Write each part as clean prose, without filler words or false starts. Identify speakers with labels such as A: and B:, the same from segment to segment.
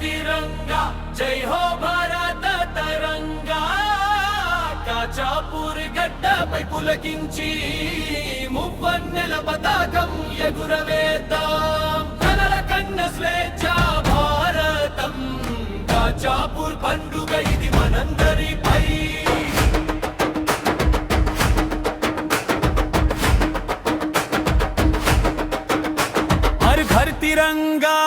A: तिरंगा जय हो भारत तरंगा కాచాపూర్ గడ్డపై పులకించి మువ్వన్నెల పతాకం ఎగురవేద్దాం కలల కన్న స్వేచ్ఛ భారతం కాచాపూర్ పండుగ ఇది మనందరిపై హర్ ఘర్ తిరంగా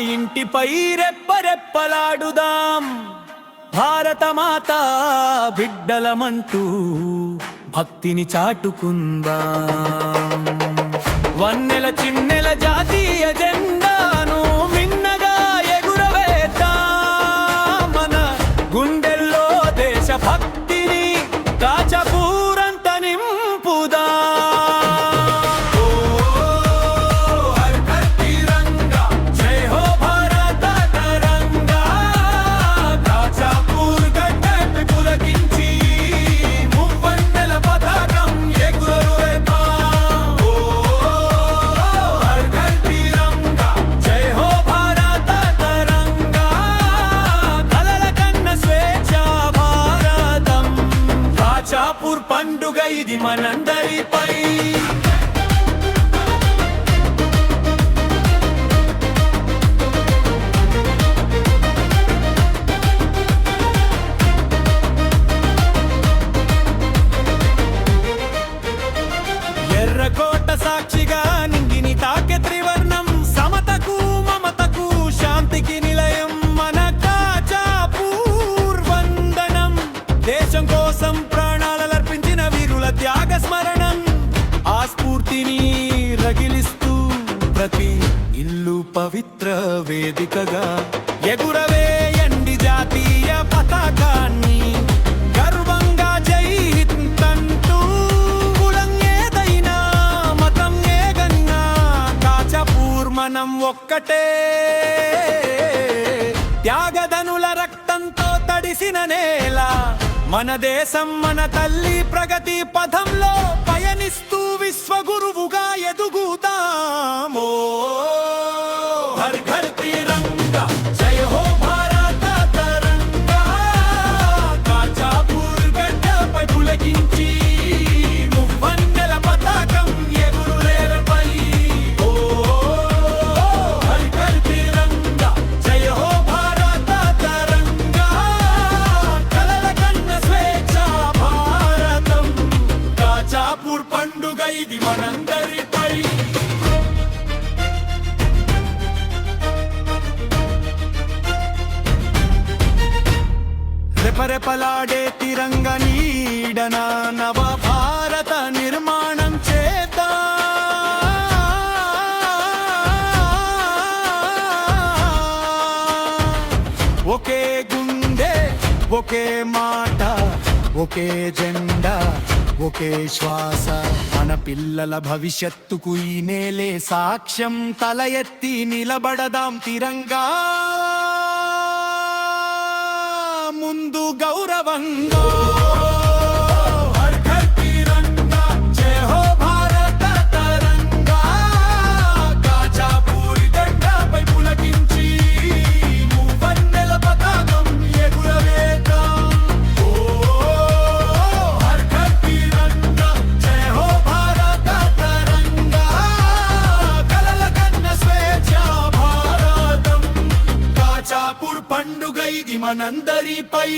A: ఇంటిపై రెప్పరెప్పలాడుదాం భారత మాత బిడ్డలమంటూ భక్తిని చాటుకుందాం వన్నెల చిన్నెల జాతీయ జెండాను మిన్నగా ఎగురవేద్దాం మన గుండెల్లో దేశ భక్తిని కాచాపూరంత నింపుదాం కాచాపూర్ పండుగ ఇది మనందరిపై ఎర్రకోట సాక్షిగా నింగిని తాకె త్రివర్ణం సమతకు మమతకు శాంతికి నిలయం మన కాచాపూర్ వందనం దేశం కోసం త్యాగ స్మరణం ఆ స్ఫూర్తిని రగిలిస్తూ ప్రతి ఇల్లు పవిత్ర వేదికగా ఎగురవేయండి జాతీయ పతాకాన్ని గర్వంగా జై హింద్ అంటూ కులం ఏదైనా మతం ఏదైనా కాచాపూర్ మనం ఒక్కటే త్యాగధనుల రక్తంతో తడిసిన నేల మన దేశం మన తల్లి ప్రగతి పథంలో పయనిస్తూ విశ్వగురువుగా ఎదుగుతామో హర్ ఘర్ తిరంగా జయ హో భారత తరంగా కాచాపూర్ గడ్డపై పులకించి మువ్వన్నెల పతాకం ఎగురులేరపై ఓ హర్ ఘర్ తిరంగా జయ హో భారత తరంగా కలల కన్న స్వేచ్ఛ భారతం కాచాపూర్ పండుగ ఇది మనందరిపై రెపరెపలాడే తిరంగ నీడన నవ భారత నిర్మాణం చేద్దాం ఒకే గుండె ఒకే మాట ఒకే జెండా ఒకే శ్వాస మన పిల్లల భవిష్యత్తుకు ఈ నేలే సాక్ష్యం తల ఎత్తి నిలబడదాం తిరంగా ముందు గౌరవంగా హర్ ఘర్ తిరంగా జయ హో భారత తరంగా కాచాపూర్ గడ్డపై పులకించి మువ్వన్నెల పతాకం ఎగురవేద్దాం ఓ హర్ ఘర్ తిరంగా జయ హో భారత తరంగా కలల కన్న స్వేచ్ఛ భారతం కాచాపూర్ పండుగ ఇది మనందరిపై